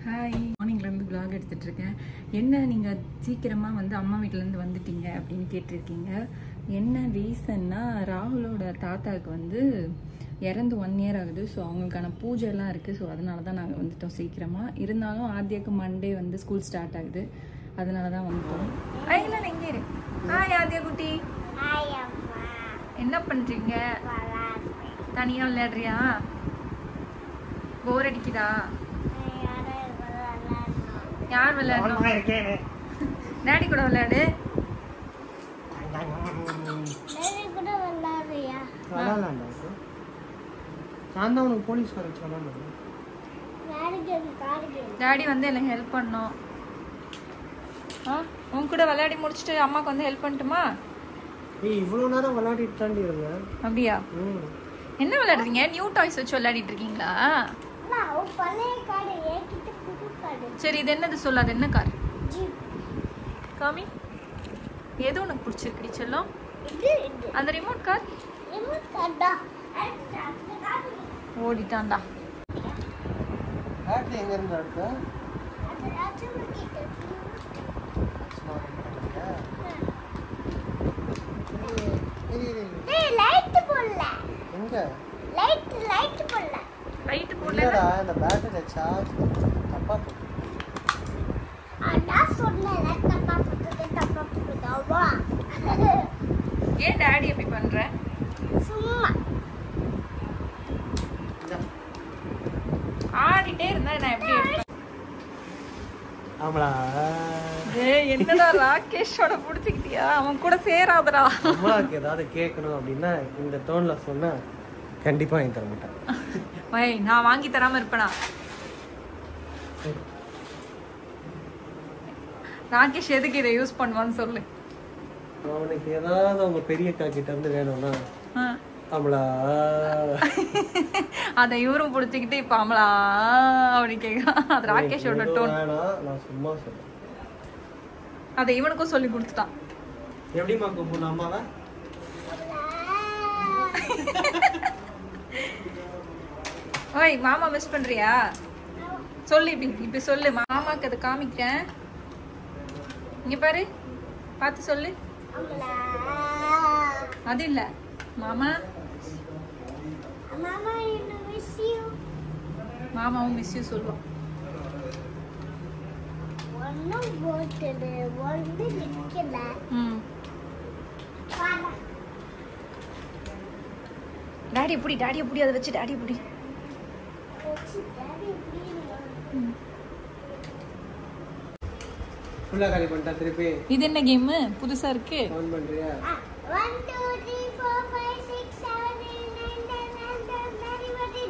Hi, மார்னிங்லேருந்து vlog எடுத்துகிட்ருக்கேன். என்ன நீங்கள் சீக்கிரமாக வந்து அம்மா வீட்டிலேருந்து வந்துட்டீங்க அப்படின்னு கேட்டிருக்கீங்க. என்ன ரீசன்னா, ராகுலோட தாத்தாவுக்கு வந்து இறந்து 1 year ஆகுது. ஸோ அவங்களுக்கான பூஜைலாம் இருக்குது. ஸோ அதனால தான் நாங்கள் வந்துட்டோம் சீக்கிரமாக. இருந்தாலும் ஆத்யாக்கு மண்டே வந்து ஸ்கூல் ஸ்டார்ட் ஆகுது, அதனால தான் வந்துட்டோம். ஐயா எங்கே இரு. ஹாய் ஆத்யா குட்டி, என்ன பண்ணுறீங்க? தனியாக விளையாடுறியா? போர் அடிக்குதா? யார் விளையாடணும்? டாடி கூட விளையாடு. டாடி வந்து எனக்கு ஹெல்ப் பண்ணோம். உன் கூட விளையாடி முடிச்சுட்டு அம்மாக்கு வந்து ஹெல்ப் பண்ணட்டுமா? இவ்வளவு நேரம் விளையாடிட்டு தாண்டி இருந்தேன். அப்படியா? என்ன விளையாடுறீங்க? நியூ டாய்ஸ் வச்சு விளையாடிட்டு இருக்கீங்களா? சரி, இது என்னது சொல்லு. அது என்ன கார்? காமி. எது உனக்கு பிடிச்சிருக்குடி செல்லம்? அந்த ரிமோட் கார். ஓடிட்டான்டா. எங்க இருந்து அடுத்த லைட் போடல. இந்த பேட்டரி சார்ஜ் தப்பா போட்டு. ஏன் டாடி எப்படி பண்ற? சும்மா ஆடிட்டே இருந்தா நான் எப்படி எடுப்பேன்? ஆமாடா. என்னடா ராகேஷோட புடிச்சுக்கிட்டியா? அவன் கூட சேராதடா. அம்மாவுக்கு ஏதாவது கேட்கணும் அப்படின்னா இந்த டோன்ல சொன்னா கண்டிப்பா வாங்கி தர மாட்டேன். நான் வாங்கி தராம இருப்பேனா? ராகேஷ் எதுக்கு இதை யூஸ் பண்ணுவான்னு சொல்லு. அவனுக்கு ஏதாவது அவங்க பெரிய காக்கிட்ட இருந்து வேணும்னா அமலா அதை இவரும் புடிச்சுக்கிட்டு இப்ப அமலா அப்படி கேட்கறான். அது ராகேஷோட டோன். நான் சும்மா சொல்றேன். அதை இவனுக்கும் சொல்லி கொடுத்துட்டான். எப்படிமா கூப்பிடணும் அம்மாவை? ஓய், மாமா மிஸ் பண்றியா? சொல்லு. இப்ப சொல்லு. மாமாக்கு அதை காமிக்கிறேன். இங்க பாரு, பார்த்து சொல்லு. அது இல்ல மாமா. மாமாவும் மிஸ் யூ சொல்லுவான். டாடி எப்படி? டாடி எப்படி? அதை வச்சு டாடி எப்படி? ஃபுல்லா காலி பண்ணிட்டா திருப்பி. இது என்ன கேம் புதுசா இருக்கு? ஆன் பண்றியா? 1 2 3 4 5 6 7 8 9 10 11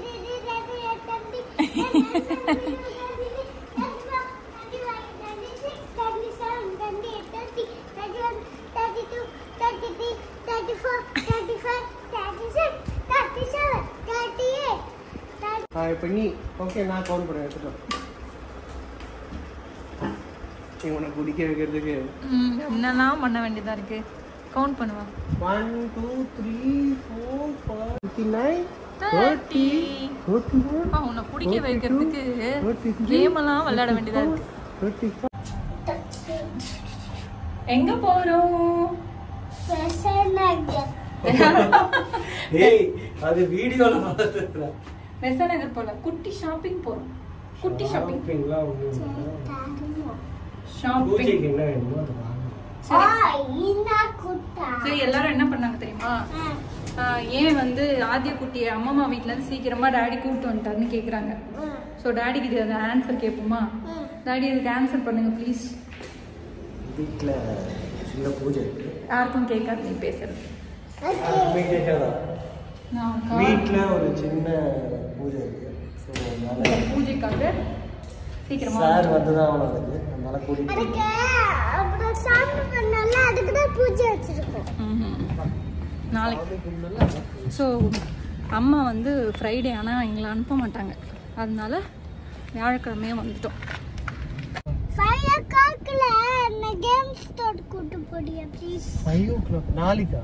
இப்போ நீ ஓகே, நான் கவுண்ட் பண்ண எடுத்துட்டோம். இவனை குடிக்க வைக்கிறதுக்கு என்னெல்லாம் பண்ண வேண்டியதா இருக்கு. கவுண்ட் பண்ணுவா. 1 2 3 4 5 59 30. 31. உன்னை குடிக்க வைக்கிறதுக்கு கேம் எல்லாம் விளையாட வேண்டியதா இருக்கு. 35. எங்க போறோம்? ஏய், அது வீடியோல பார்த்ததுடா. பெசன்ட் நகர் போல குட்டி ஷாப்பிங் போறோம். குட்டி ஷாப்பிங். பூஜைக்கு என்ன வேணுமோ அது வாங்க. சரி, எல்லாரும் என்ன பண்ணாங்க தெரியுமா? ஏன் வந்து ஆத்யா குட்டியை அம்மா வீட்டுல இருந்து சீக்கிரமா டாடி கூப்பிட்டு வந்துட்டாருன்னு கேக்குறாங்க. ஸோ டாடிக்கு இது அந்த ஆன்சர் கேட்போமா? டாடி இதுக்கு ஆன்சர் பண்ணுங்க ப்ளீஸ். வீட்ல சின்ன பூஜை இருக்கு. யாருக்கும் கேட்காது நீ பேசுறது. வீட்ல ஒரு சின்ன பூஜை இருக்கு. ஸோ அதனால பூஜைக்காக சீக்கிரமா சார் வந்துதான் ஆகணும். அதனால கூட்டிட்டு நாளைக்கு. ஸோ அம்மா வந்து ஃப்ரைடே ஆனால் எங்களை அனுப்ப மாட்டாங்க. அதனால வியாழக்கிழமையே வந்துட்டோம். 5 o'clockல கேம் ஸ்டார்ட் கூட்டு போடியா ப்ளீஸ். 5 o'clock நாளைக்கா?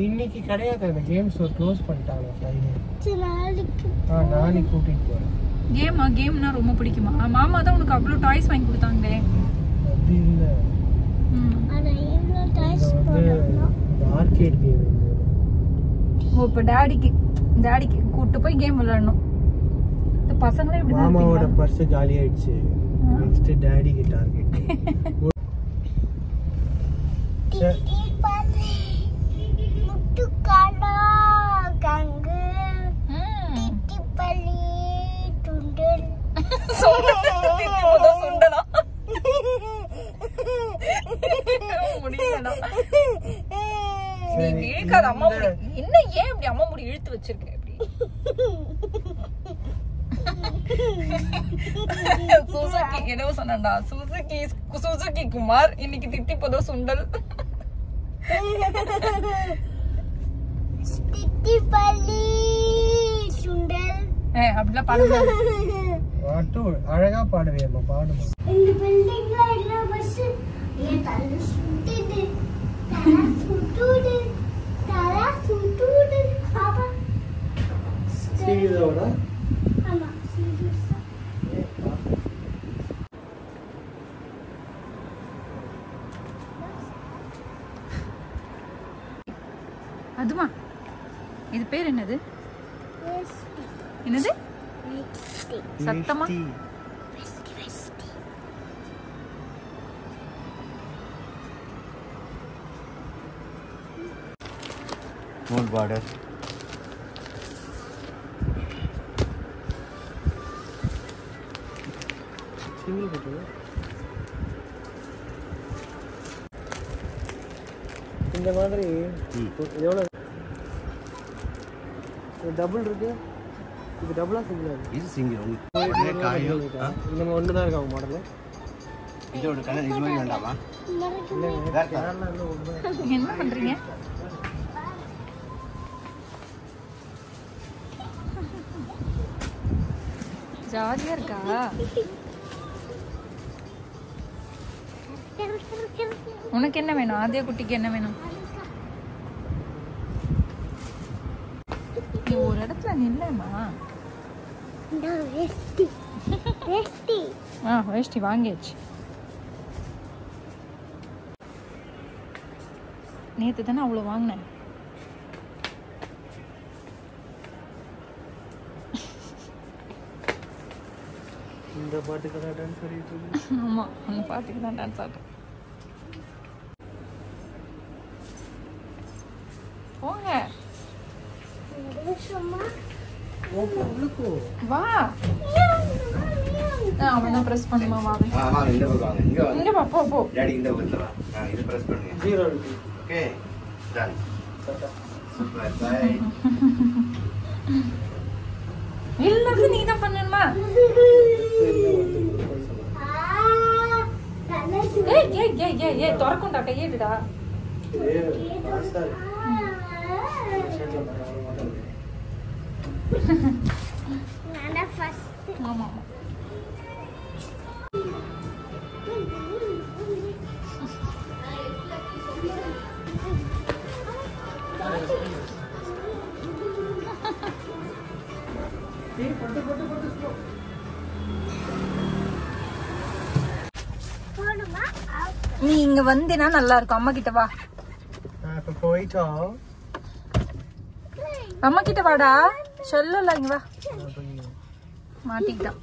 இன்னைக்கு கிடையாது. அந்த கேம் ஸ்டோர் க்ளோஸ் பண்ணிட்டாங்க ஃப்ரைடே. நாளைக்கு நாளைக்கு கூட்டிட்டு போறேன். கேம்னா ரொம்ப பிடிக்குமா? மாமா தான் உனக்கு அவ்வளவு டாய்ஸ் வாங்கி கொடுத்தாங்களே. அப்படி இல்ல. ஆனா இவ்ளோ டாய்ஸ் போடணும். Arcade game. இப்ப டாடிக்கு கூட்டி போய் கேம் விளையாடணும். இந்த பசங்களே இப்படி தான். மாமாவோட பர்ஸ் காலி ஆயிடுச்சு. Next டாடிக்கு target. டிடி பல்லி முட்டுக்காலா கங்கு டிடி பல்லி துண்டல் சுண்டலா முடியலடா. நீ கேட்காத அம்மா முடி. என்ன ஏன் இப்படி அம்மா முடி இழுத்து வச்சிருக்க இப்படி? சுசுகி ஏதோ சொன்னடா. சுசுகி குமார் இன்னைக்கு திட்டி போதோ சுண்டல். டிடி பல்லி சுண்டல். அப்படிலாம் பாடுங்க. பாட்டு அழகா பாடுவேம்மா, பாடுமா. இந்த பில்டிங்ல எல்லா பஸ் ஏன் தலை சுட்டுது தலை சுட்டுது பாப்பா. சீரியஸோட ஆமா சீரியஸா. அதுமா இது பேர் என்னது? என்னது சத்தமா? Small border. சிங்கிள் போட்டு இந்த மாதிரி எவ்வளோ டபுள் இருக்கு. இது டபுளா சிங்கிளா இருக்கு? இது சிங்கிள். இந்த ஒன்று தான் இருக்கு அவங்க மாடலு. இதோட கலர் இது மாதிரி வேண்டாமா? என்ன பண்றீங்க? ஜாலியா இருக்கா? உனக்கு என்ன வேணும்? ஆதியா குட்டிக்கு என்ன வேணும்? நீ ஒரு இடத்துல நில்லமா. வேஷ்டி வாங்கியாச்சு. நேத்து தானே அவ்வளவு வாங்கினேன். இந்த பாட்டுக்கு தான் டான்ஸ் ஆடிட்டு இருக்கு. ஆமா, அந்த பாட்டுக்கு தான் டான்ஸ் ஆடுறேன். போங்க வா. அவன் தான் பிரஸ் பண்ணுமா? வா இந்த பக்கம் வாங்க. இங்க வா. போ டாடி இந்த பக்கத்துல வா. இது பிரஸ் பண்ணுங்க. 0 இருக்கு. Okay done. Super bye. எல்லாத்தையும் நீ தான் பண்ணணுமா? ஏய் திறக்கும்டா, கையேடுடா. ஆமா நீ இங்க வந்தேனா நல்லா இருக்கும். அம்மா கிட்ட வா. இப்ப போயிட்டோம். அம்மா கிட்ட வாடா. சொல்லல இங்க வா. மாட்டிக்கிட்டான்.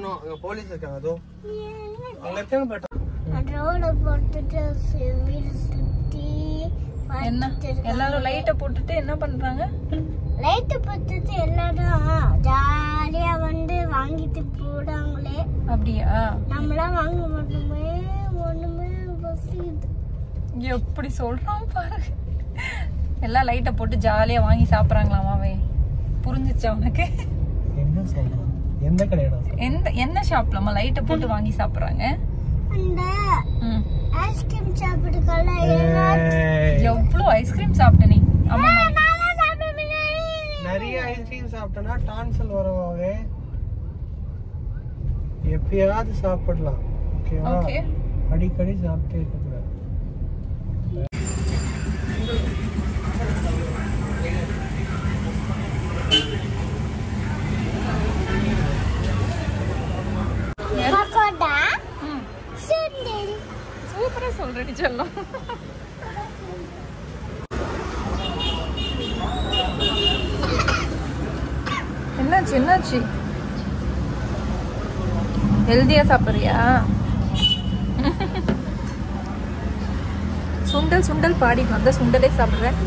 நோ அங்க போலீஸ் இருக்காங்க. அதோ அங்க இருக்காங்க. பட் ரோட போட்டுட்டு வீடு சுத்தி என்ன எல்லாரும் லைட்ட போட்டுட்டு என்ன பண்றாங்க? லைட் போட்டுட்டு எல்லாரும் ஜாலியா வந்து வாங்கிட்டு போடாங்களே. அப்படியா? நம்மளாம் வாங்க மாட்டோமே. ஒண்ணுமே பசிக்குது. எப்படி சொல்றான் பாரு. எல்லாம் லைட்ட போட்டு ஜாலியா வாங்கி சாப்பிடுறாங்களாமாவே. புரிஞ்சிச்சா உனக்கு? என்ன சொல்றான்? எந்த கடைடா? என்ன ஷாப்லமா லைட்ட போட்டு வாங்கி சாப்பிடுறாங்க? அந்த ஐஸ்கிரீம் சாப்பிடுறதுல எவ்வளவு ஐஸ்கிரீம் சாப்பிட்ட நீ? அம்மா நிறைய ஐஸ்கிரீம் சாப்பிட்டனா டான்சல் வரவாவே. எப்பயாவது சாப்பிடலாம். ஓகேவா? ஓகே. அடிக்கடி சாப்பிட்டே இருக்க கூடாது. என்னாச்சு ஹெல்தியா சாப்பிட்றியா? சுண்டல் சுண்டல் பாடிட்டு வந்த சுண்டலே சாப்பிட்றேன்.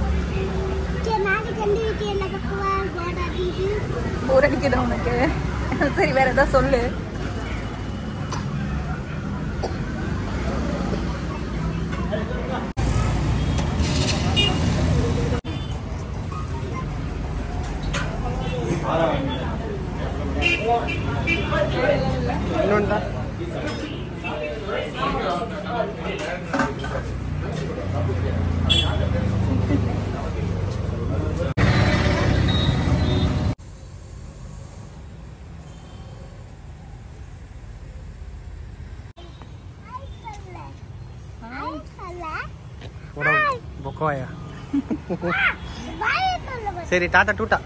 போர் அடிக்குதா உனக்கு? சரி வேற ஏதாவது சொல்லு. இன்னொன்று பொக்கோயா. சரி டாட்டா டூட்டா.